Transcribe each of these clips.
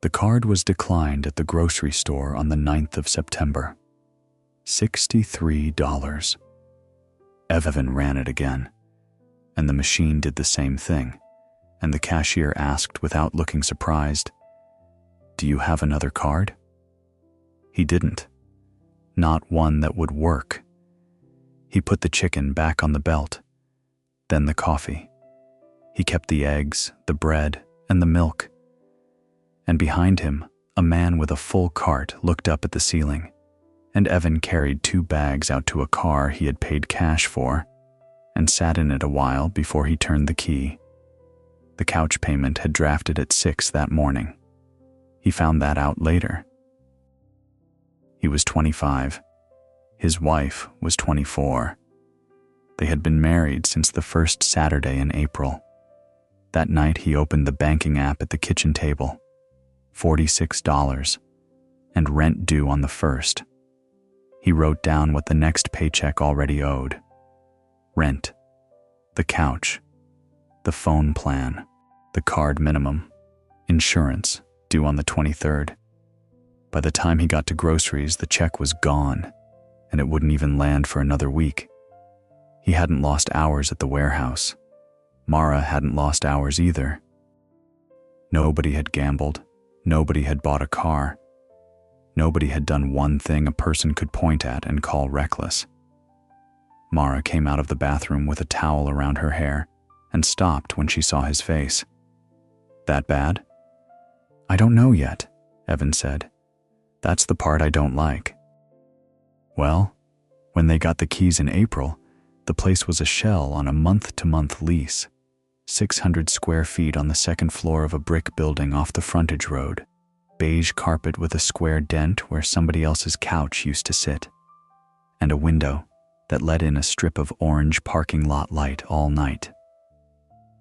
The card was declined at the grocery store on the 9th of September. $63. Evan ran it again, and the machine did the same thing, and the cashier asked without looking surprised, "Do you have another card?" He didn't. Not one that would work. He put the chicken back on the belt, then the coffee. He kept the eggs, the bread, and the milk. And behind him, a man with a full cart looked up at the ceiling, and Evan carried 2 bags out to a car he had paid cash for and sat in it a while before he turned the key. The couch payment had drafted at 6 that morning. He found that out later. He was 25. His wife was 24. They had been married since the first Saturday in April. That night he opened the banking app at the kitchen table. $46, and rent due on the 1st. He wrote down what the next paycheck already owed. Rent, the couch, the phone plan, the card minimum, insurance due on the 23rd. By the time he got to groceries, the check was gone, and it wouldn't even land for another week. He hadn't lost hours at the warehouse. Mara hadn't lost hours either. Nobody had gambled. Nobody had bought a car. Nobody had done one thing a person could point at and call reckless. Mara came out of the bathroom with a towel around her hair and stopped when she saw his face. "That bad?" "I don't know yet," Evan said. "That's the part I don't like." Well, when they got the keys in April, the place was a shell on a month-to-month lease. 600 square feet on the second floor of a brick building off the frontage road. Beige carpet with a square dent where somebody else's couch used to sit. And a window that let in a strip of orange parking lot light all night.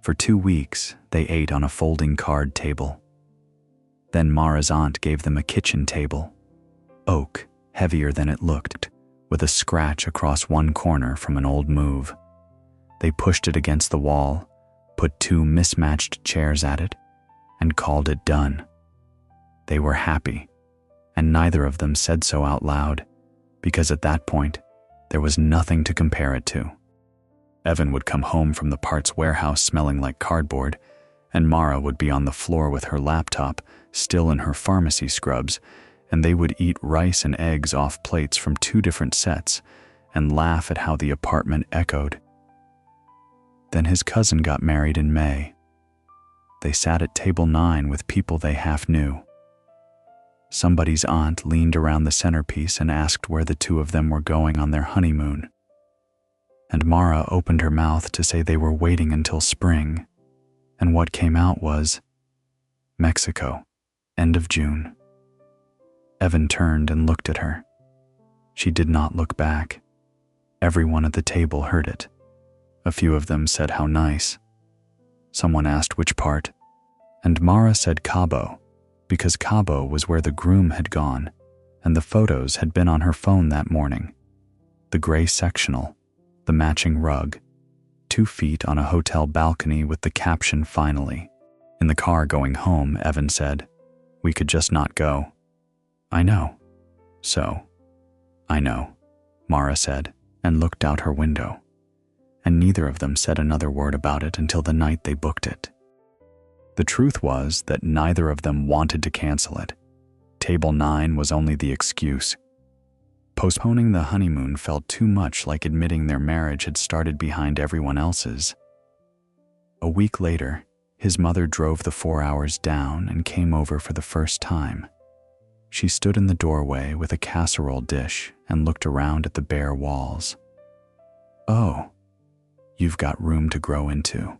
For 2 weeks, they ate on a folding card table. Then Mara's aunt gave them a kitchen table. Oak, heavier than it looked, with a scratch across one corner from an old move. They pushed it against the wall, put 2 mismatched chairs at it, and called it done. They were happy, and neither of them said so out loud, because at that point, there was nothing to compare it to. Evan would come home from the parts warehouse smelling like cardboard, and Mara would be on the floor with her laptop, still in her pharmacy scrubs, and they would eat rice and eggs off plates from 2 different sets and laugh at how the apartment echoed. Then his cousin got married in May. They sat at table 9 with people they half knew. Somebody's aunt leaned around the centerpiece and asked where the 2 of them were going on their honeymoon. And Mara opened her mouth to say they were waiting until spring, and what came out was Mexico, end of June. Evan turned and looked at her. She did not look back. Everyone at the table heard it. A few of them said how nice. Someone asked which part, and Mara said Cabo, because Cabo was where the groom had gone, and the photos had been on her phone that morning. The gray sectional, the matching rug, 2 feet on a hotel balcony with the caption "Finally." In the car going home, Evan said, "We could just not go." "I know." "So?" "I know," Mara said, and looked out her window. And neither of them said another word about it until the night they booked it. The truth was that neither of them wanted to cancel it. Table 9 was only the excuse. Postponing the honeymoon felt too much like admitting their marriage had started behind everyone else's. A week later, his mother drove the 4 hours down and came over for the first time. She stood in the doorway with a casserole dish and looked around at the bare walls. "Oh, you've got room to grow into."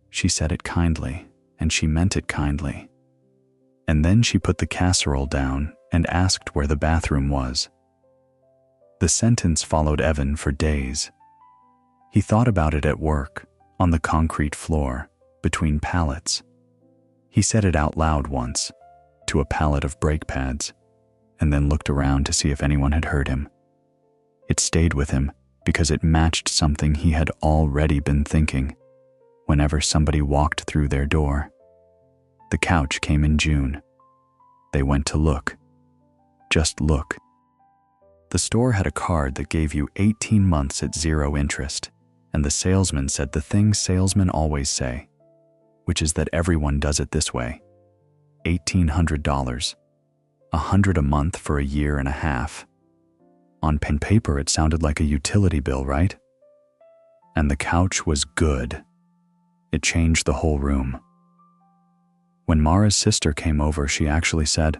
She said it kindly, and she meant it kindly. And then she put the casserole down and asked where the bathroom was. The sentence followed Evan for days. He thought about it at work, on the concrete floor, between pallets. He said it out loud once, to a pallet of brake pads, and then looked around to see if anyone had heard him. It stayed with him because it matched something he had already been thinking whenever somebody walked through their door. The couch came in June, They went to look. Just look. The store had a card that gave you 18 months at 0 interest, and the salesman said the thing salesmen always say, which is that everyone does it this way. $1,800. $100 a month for a year and a half. On pen paper, it sounded like a utility bill, right? And the couch was good. It changed the whole room. When Mara's sister came over, she actually said,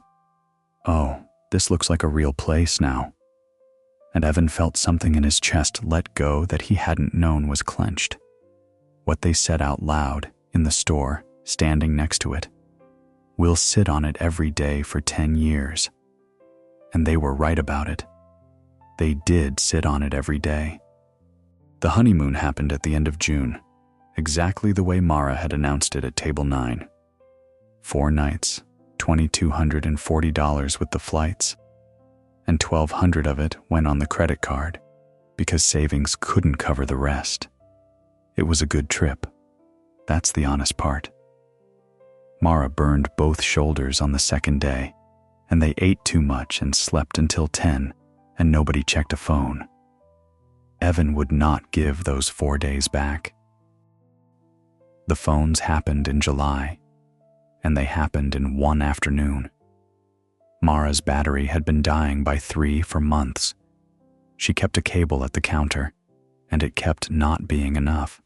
"Oh, this looks like a real place now." And Evan felt something in his chest let go that he hadn't known was clenched. What they said out loud in the store, standing next to it. "We'll sit on it every day for 10 years. And they were right about it. They did sit on it every day. The honeymoon happened at the end of June, exactly the way Mara had announced it at table 9. 4 nights, $2,240 with the flights, and $1,200 of it went on the credit card because savings couldn't cover the rest. It was a good trip. That's the honest part. Mara burned both shoulders on the second day, and they ate too much and slept until 10, and nobody checked a phone. Evan would not give those 4 days back. The phones happened in July, and they happened in one afternoon. Mara's battery had been dying by 3 for months. She kept a cable at the counter, and it kept not being enough.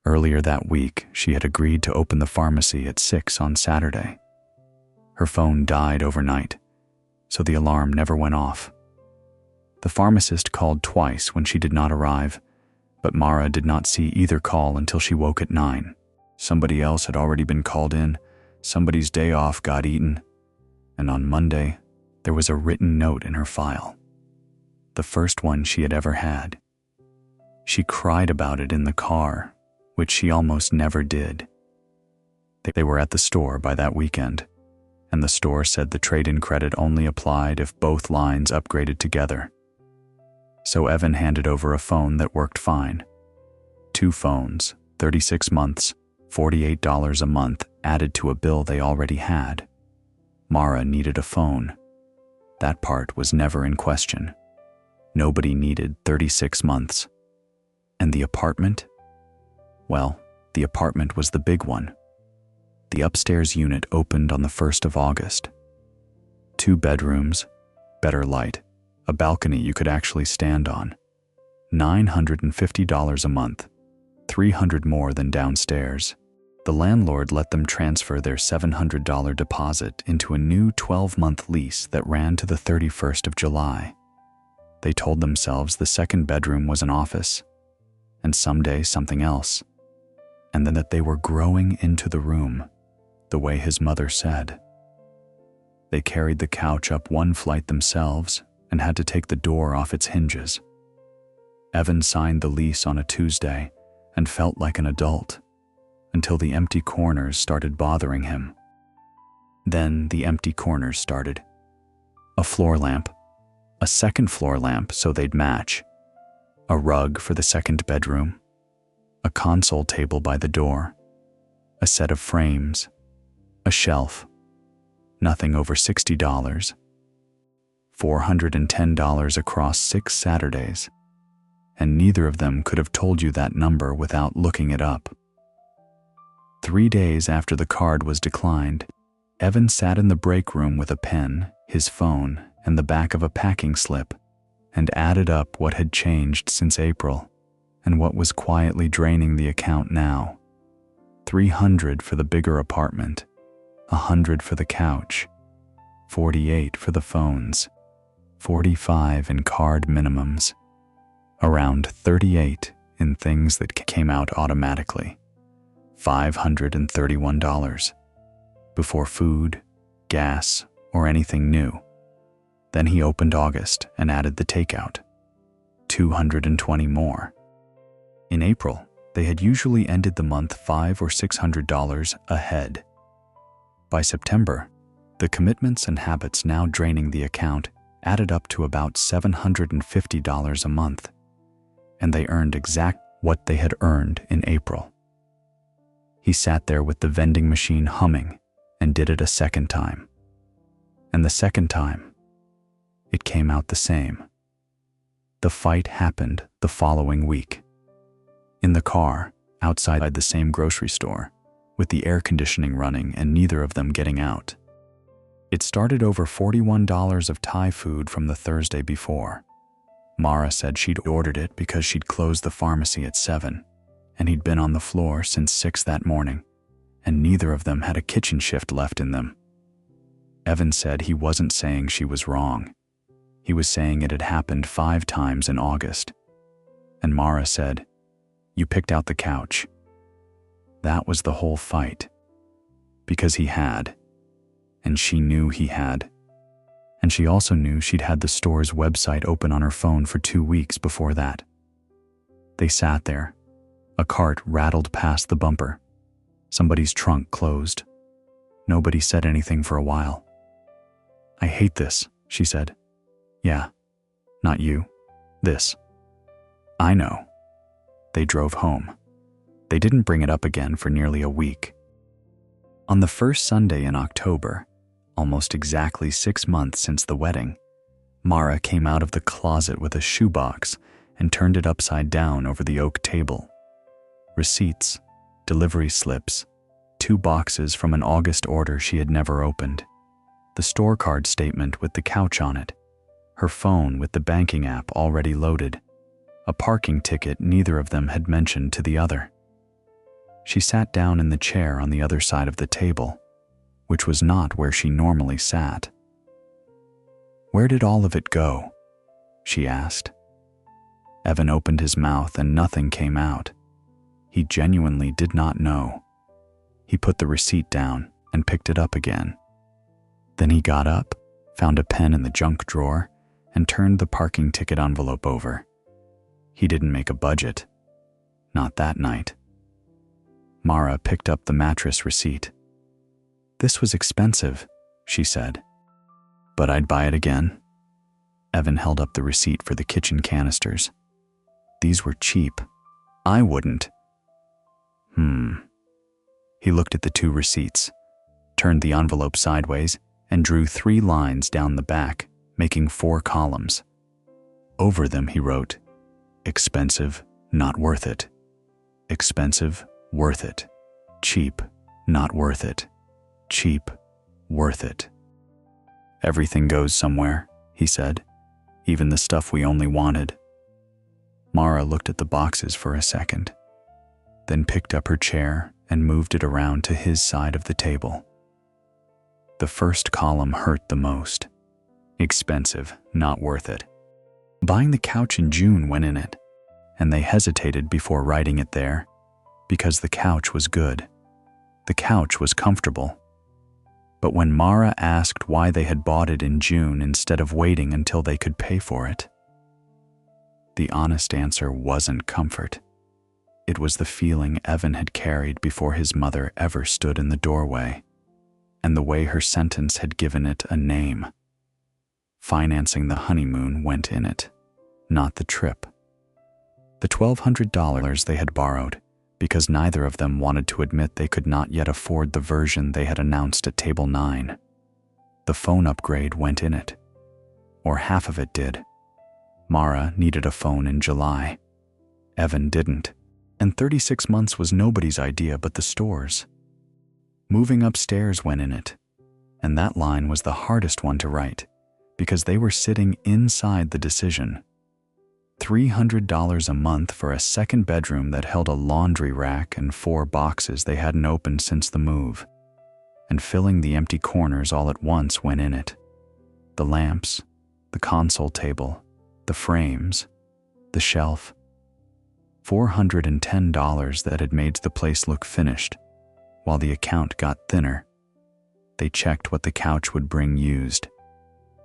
Earlier that week, she had agreed to open the pharmacy at 6 on Saturday. Her phone died overnight, so the alarm never went off. The pharmacist called twice when she did not arrive, but Mara did not see either call until she woke at 9. Somebody else had already been called in, somebody's day off got eaten, and on Monday, there was a written note in her file. The first one she had ever had. She cried about it in the car, which she almost never did. They were at the store by that weekend, and the store said the trade-in credit only applied if both lines upgraded together. So Evan handed over a phone that worked fine. 2 phones, 36 months, $48 a month added to a bill they already had. Mara needed a phone. That part was never in question. Nobody needed 36 months. And the apartment? Well, the apartment was the big one. The upstairs unit opened on the 1st of August. 2 bedrooms, better light, a balcony you could actually stand on. $950 a month, $300 more than downstairs. The landlord let them transfer their $700 deposit into a new 12-month lease that ran to the 31st of July. They told themselves the second bedroom was an office, and someday something else, and then that they were growing into the room, the way his mother said. They carried the couch up one flight themselves and had to take the door off its hinges. Evan signed the lease on a Tuesday and felt like an adult, until the empty corners started bothering him. Then the empty corners started. A floor lamp, a second floor lamp so they'd match, a rug for the second bedroom, a console table by the door, a set of frames, a shelf, nothing over $60, $410 across 6 Saturdays, and neither of them could have told you that number without looking it up. 3 days after the card was declined, Evan sat in the break room with a pen, his phone, and the back of a packing slip, and added up what had changed since April, and what was quietly draining the account now. $300 for the bigger apartment, $100 for the couch, $48 for the phones, $45 in card minimums, around $38 in things that came out automatically, $531, before food, gas, or anything new. Then he opened August and added the takeout, $220 more. In April, they had usually ended the month $500 or $600 ahead. By September, the commitments and habits now draining the account added up to about $750 a month, and they earned exact what they had earned in April. He sat there with the vending machine humming and did it a second time. And the second time, it came out the same. The fight happened the following week. In the car, outside the same grocery store, with the air conditioning running and neither of them getting out. It started over $41 of Thai food from the Thursday before. Mara said she'd ordered it because she'd closed the pharmacy at 7, and he'd been on the floor since 6 that morning, and neither of them had a kitchen shift left in them. Evan said he wasn't saying she was wrong. He was saying it had happened 5 times in August. And Mara said, "You picked out the couch." That was the whole fight. Because he had. And she knew he had. And she also knew she'd had the store's website open on her phone for 2 weeks before that. They sat there. A cart rattled past the bumper. Somebody's trunk closed. Nobody said anything for a while. "I hate this," she said. "Yeah, not you. This." "I know." They drove home. They didn't bring it up again for nearly a week. On the first Sunday in October, almost exactly 6 months since the wedding, Mara came out of the closet with a shoebox and turned it upside down over the oak table. Receipts, delivery slips, 2 boxes from an August order she had never opened, the store card statement with the couch on it, her phone with the banking app already loaded, a parking ticket neither of them had mentioned to the other. She sat down in the chair on the other side of the table, which was not where she normally sat. "Where did all of it go?" she asked. Evan opened his mouth and nothing came out. He genuinely did not know. He put the receipt down and picked it up again. Then he got up, found a pen in the junk drawer, and turned the parking ticket envelope over. He didn't make a budget. Not that night. Mara picked up the mattress receipt. "This was expensive," she said. "But I'd buy it again." Evan held up the receipt for the kitchen canisters. "These were cheap. I wouldn't." He looked at the 2 receipts, turned the envelope sideways, and drew 3 lines down the back, making 4 columns. Over them he wrote, "Expensive, not worth it. Expensive, worth it. Cheap, not worth it. Cheap, worth it." "Everything goes somewhere," he said, "even the stuff we only wanted." Mara looked at the boxes for a second, then picked up her chair and moved it around to his side of the table. The first column hurt the most. Expensive, not worth it. Buying the couch in June went in it, and they hesitated before writing it there, because the couch was good. The couch was comfortable. But when Mara asked why they had bought it in June instead of waiting until they could pay for it, the honest answer wasn't comfort. It was the feeling Evan had carried before his mother ever stood in the doorway, and the way her sentence had given it a name. Financing the honeymoon went in it, not the trip. The $1,200 they had borrowed, because neither of them wanted to admit they could not yet afford the version they had announced at Table 9. The phone upgrade went in it, or half of it did. Mara needed a phone in July. Evan didn't, and 36 months was nobody's idea but the store's. Moving upstairs went in it, and that line was the hardest one to write, because they were sitting inside the decision. $300 a month for a second bedroom that held a laundry rack and 4 boxes they hadn't opened since the move, and filling the empty corners all at once went in it. The lamps, the console table, the frames, the shelf. $410 that had made the place look finished, while the account got thinner. They checked what the couch would bring used.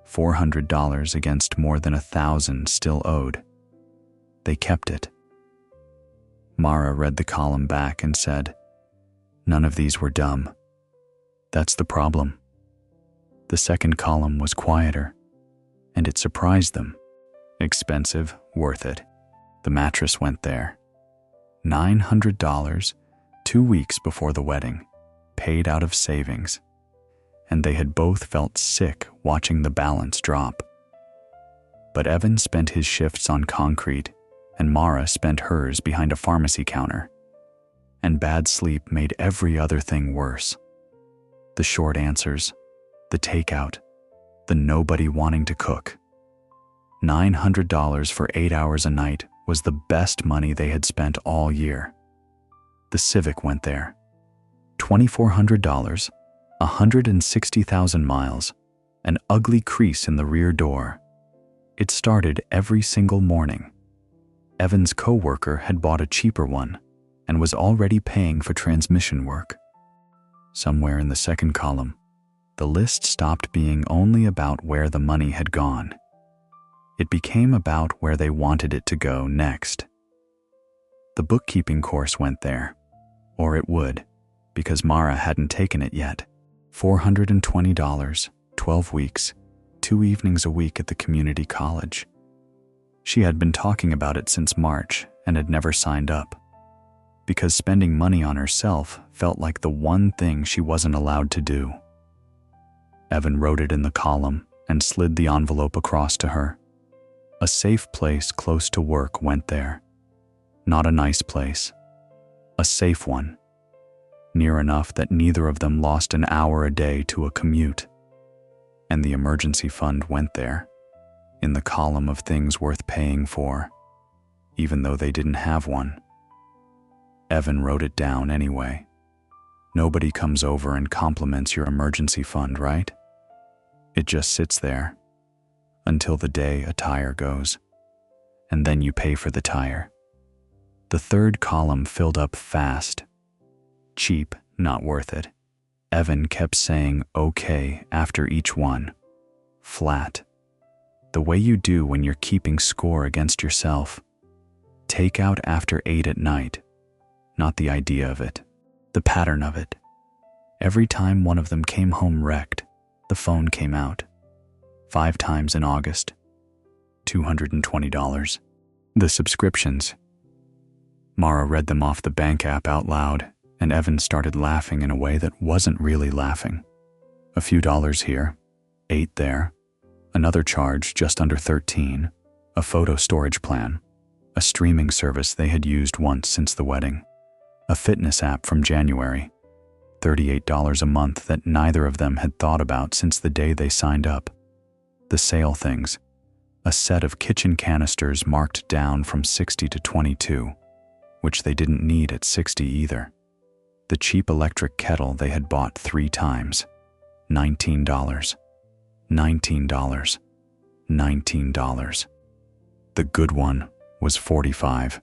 $400 against more than 1,000 still owed. They kept it. Mara read the column back and said, "None of these were dumb. That's the problem." The second column was quieter, and it surprised them. Expensive, worth it. The mattress went there. $900, 2 weeks before the wedding, paid out of savings. and they had both felt sick watching the balance drop. But Evan spent his shifts on concrete, and Mara spent hers behind a pharmacy counter. And bad sleep made every other thing worse. The short answers, the takeout, the nobody wanting to cook. $900 for 8 hours a night was the best money they had spent all year. The Civic went there. $2,400, 160,000 miles, an ugly crease in the rear door. It started every single morning. Evan's co-worker had bought a cheaper one and was already paying for transmission work. Somewhere in the second column, the list stopped being only about where the money had gone. It became about where they wanted it to go next. The bookkeeping course went there, or it would, because Mara hadn't taken it yet. $420, 12 weeks, 2 evenings a week at the community college. She had been talking about it since March and had never signed up, because spending money on herself felt like the one thing she wasn't allowed to do. Evan wrote it in the column and slid the envelope across to her. A safe place close to work went there. Not a nice place. A safe one. Near enough that neither of them lost an hour a day to a commute. And the emergency fund went there, in the column of things worth paying for, even though they didn't have one. Evan wrote it down anyway. Nobody comes over and compliments your emergency fund, right? It just sits there until the day a tire goes, and then you pay for the tire. The third column filled up fast. Cheap, not worth it. Evan kept saying okay after each one. Flat. The way you do when you're keeping score against yourself. Takeout after 8 at night. Not the idea of it, the pattern of it. Every time one of them came home wrecked, the phone came out. 5 times in August. $220. The subscriptions. Mara read them off the bank app out loud, and Evan started laughing in a way that wasn't really laughing. A few dollars here, 8 there, another charge just under 13, a photo storage plan, a streaming service they had used once since the wedding, a fitness app from January, $38 a month that neither of them had thought about since the day they signed up, the sale things, a set of kitchen canisters marked down from 60 to 22, which they didn't need at 60 either. The cheap electric kettle they had bought 3 times. $19. $19. $19. The good one was $45.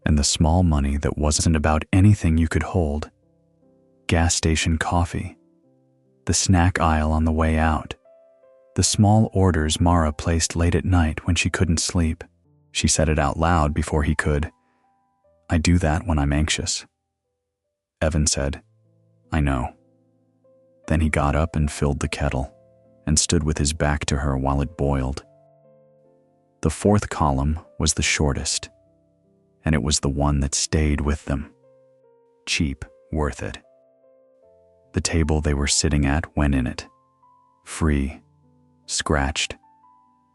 And the small money that wasn't about anything you could hold. Gas station coffee. The snack aisle on the way out. The small orders Mara placed late at night when she couldn't sleep. She said it out loud before he could. I do that when I'm anxious. Evan said, I know. Then he got up and filled the kettle and stood with his back to her while it boiled. The fourth column was the shortest, and it was the one that stayed with them. Cheap, worth it. The table they were sitting at went in it. Free, scratched,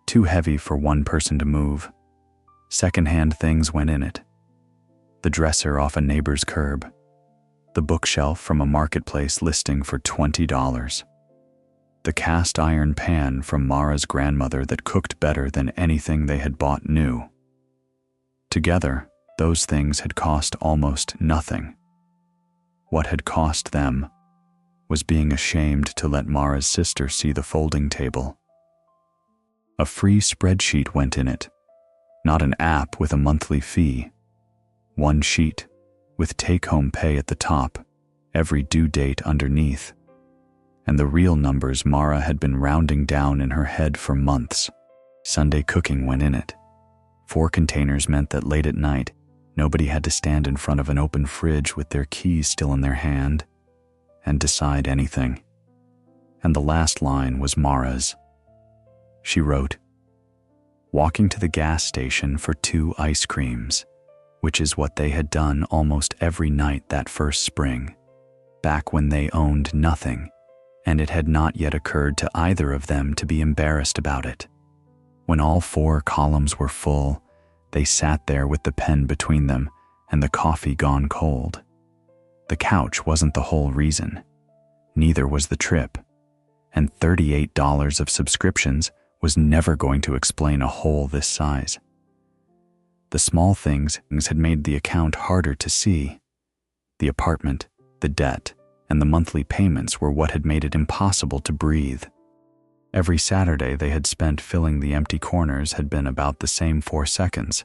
too heavy for one person to move. Secondhand things went in it. The dresser off a neighbor's curb. The bookshelf from a marketplace listing for $20. The cast iron pan from Mara's grandmother that cooked better than anything they had bought new. Together, those things had cost almost nothing. What had cost them was being ashamed to let Mara's sister see the folding table. A free spreadsheet went in it, not an app with a monthly fee. One sheet, with take-home pay at the top, every due date underneath, and the real numbers Mara had been rounding down in her head for months. Sunday cooking went in it. 4 containers meant that late at night, nobody had to stand in front of an open fridge with their keys still in their hand and decide anything. And the last line was Mara's. She wrote, walking to the gas station for 2 ice creams, which is what they had done almost every night that first spring, back when they owned nothing and it had not yet occurred to either of them to be embarrassed about it. When all 4 columns were full, they sat there with the pen between them and the coffee gone cold. The couch wasn't the whole reason. Neither was the trip. And $38 of subscriptions was never going to explain a hole this size. The small things had made the account harder to see. The apartment, the debt, and the monthly payments were what had made it impossible to breathe. Every Saturday they had spent filling the empty corners had been about the same 4 seconds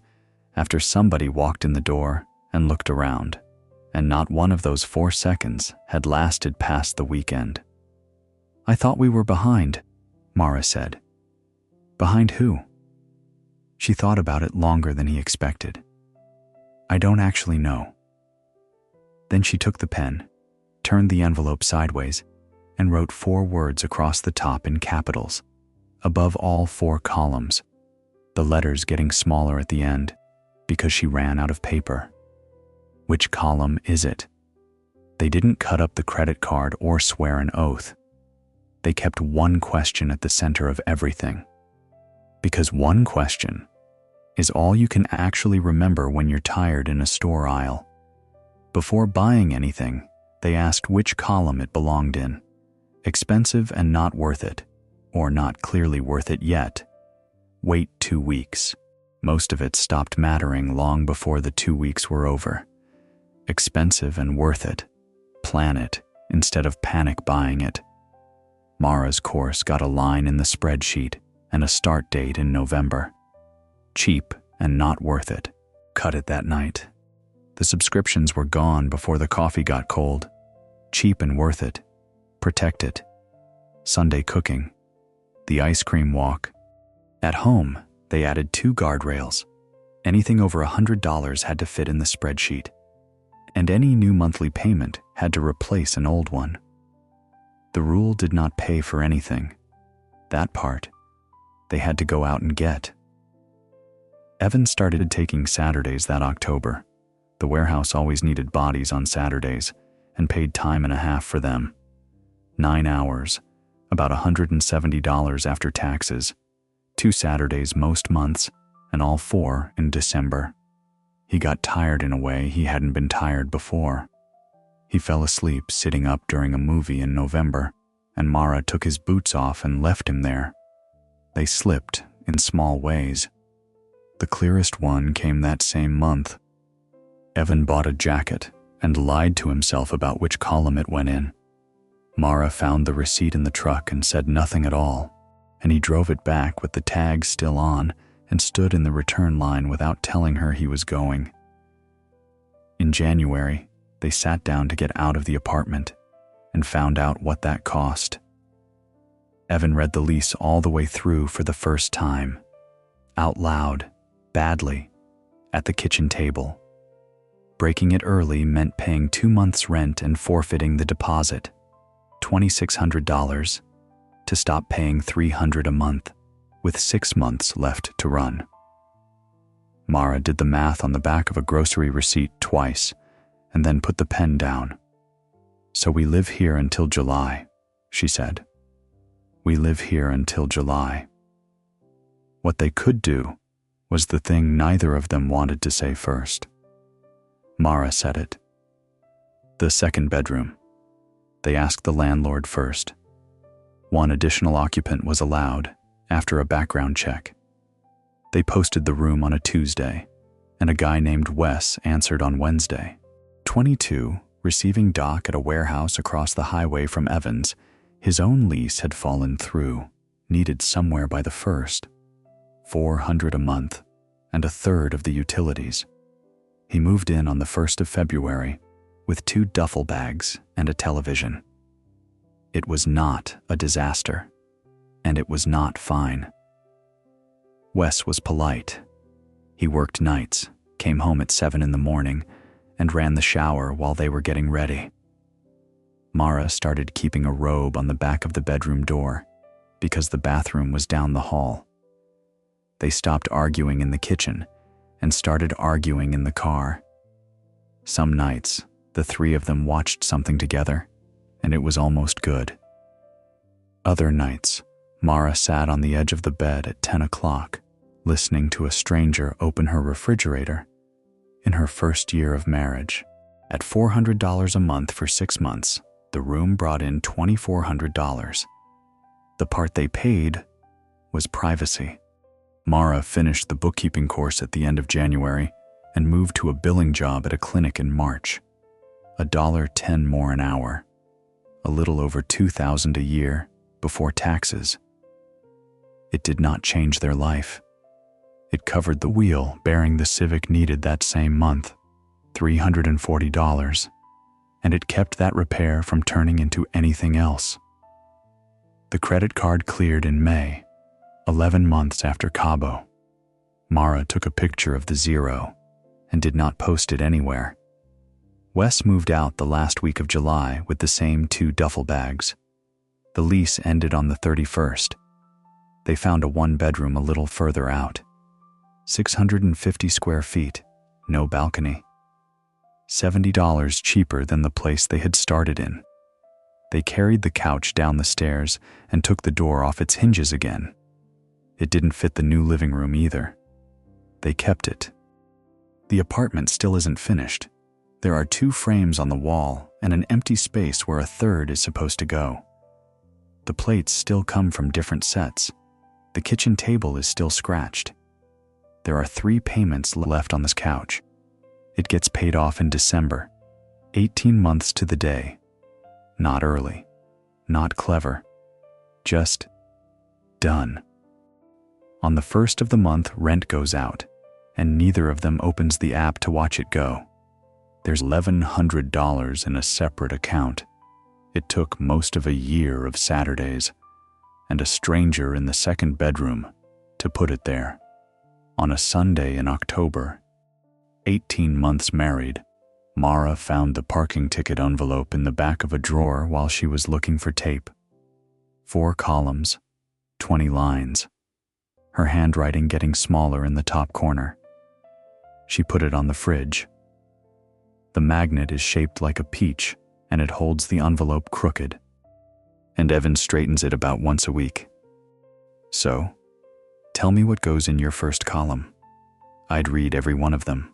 after somebody walked in the door and looked around, and not one of those 4 seconds had lasted past the weekend. "I thought we were behind," Mara said. "Behind who?" She thought about it longer than he expected. "I don't actually know." Then she took the pen, turned the envelope sideways, and wrote 4 words across the top in capitals, above all 4 columns, the letters getting smaller at the end because she ran out of paper. "Which column is it?" They didn't cut up the credit card or swear an oath. They kept one question at the center of everything. Because one question is all you can actually remember when you're tired in a store aisle. Before buying anything, they asked which column it belonged in. Expensive and not worth it, or not clearly worth it yet. Wait 2 weeks. Most of it stopped mattering long before the 2 weeks were over. Expensive and worth it. Plan it instead of panic buying it. Mara's course got a line in the spreadsheet and a start date in November. Cheap and not worth it. Cut it that night. The subscriptions were gone before the coffee got cold. Cheap and worth it. Protect it. Sunday cooking. The ice cream walk. At home, they added 2 guardrails. Anything over $100 had to fit in the spreadsheet, and any new monthly payment had to replace an old one. The rule did not pay for anything. That part, they had to go out and get. Evan started taking Saturdays that October. The warehouse always needed bodies on Saturdays and paid time and a half for them. 9 hours, about $170 after taxes, 2 Saturdays most months, and all 4 in December. He got tired in a way he hadn't been tired before. He fell asleep sitting up during a movie in November, and Mara took his boots off and left him there. They slipped in small ways. The clearest one came that same month. Evan bought a jacket and lied to himself about which column it went in. Mara found the receipt in the truck and said nothing at all, and he drove it back with the tag still on and stood in the return line without telling her he was going. In January, they sat down to get out of the apartment and found out what that cost. Evan read the lease all the way through for the first time, out loud, badly, at the kitchen table. Breaking it early meant paying 2 months' rent and forfeiting the deposit, $2,600, to stop paying $300 a month, with 6 months left to run. Mara did the math on the back of a grocery receipt twice, and then put the pen down. "So we live here until July," she said. "We live here until July." What they could do was the thing neither of them wanted to say first. Mara said it. The second bedroom. They asked the landlord first. 1 additional occupant was allowed after a background check. They posted the room on a Tuesday, and a guy named Wes answered on Wednesday. 22, receiving dock at a warehouse across the highway from Evans, his own lease had fallen through, needed somewhere by the 1st. $400 a month, and a third of the utilities. He moved in on the 1st of February with 2 duffel bags and a television. It was not a disaster, and it was not fine. Wes was polite. He worked nights, came home at 7 in the morning, and ran the shower while they were getting ready. Mara started keeping a robe on the back of the bedroom door because the bathroom was down the hall. They stopped arguing in the kitchen and started arguing in the car. Some nights, the 3 of them watched something together, and it was almost good. Other nights, Mara sat on the edge of the bed at 10 o'clock, listening to a stranger open her refrigerator. In her first year of marriage, at $400 a month for 6 months, the room brought in $2,400. The part they paid was privacy. Mara finished the bookkeeping course at the end of January and moved to a billing job at a clinic in March. $1.10 more an hour, a little over $2,000 a year before taxes. It did not change their life. It covered the wheel bearing the Civic needed that same month, $340, and it kept that repair from turning into anything else. The credit card cleared in May, 11 months after Cabo. Mara took a picture of the zero and did not post it anywhere. Wes moved out the last week of July with the same 2 duffel bags. The lease ended on the 31st. They found a 1-bedroom a little further out. 650 square feet, no balcony. $70 cheaper than the place they had started in. They carried the couch down the stairs and took the door off its hinges again. It didn't fit the new living room either. They kept it. The apartment still isn't finished. There are 2 frames on the wall and an empty space where a third is supposed to go. The plates still come from different sets. The kitchen table is still scratched. There are 3 payments left on this couch. It gets paid off in December, 18 months to the day. Not early, not clever, just done. On the 1st of the month, rent goes out, and neither of them opens the app to watch it go. There's $1,100 in a separate account. It took most of a year of Saturdays and a stranger in the 2nd bedroom to put it there. On a Sunday in October, 18 months married, Mara found the parking ticket envelope in the back of a drawer while she was looking for tape. 4 columns, 20 lines, her handwriting getting smaller in the top corner. She put it on the fridge. The magnet is shaped like a peach, and it holds the envelope crooked. And Evan straightens it about once a week. So, tell me what goes in your first column. I'd read every one of them.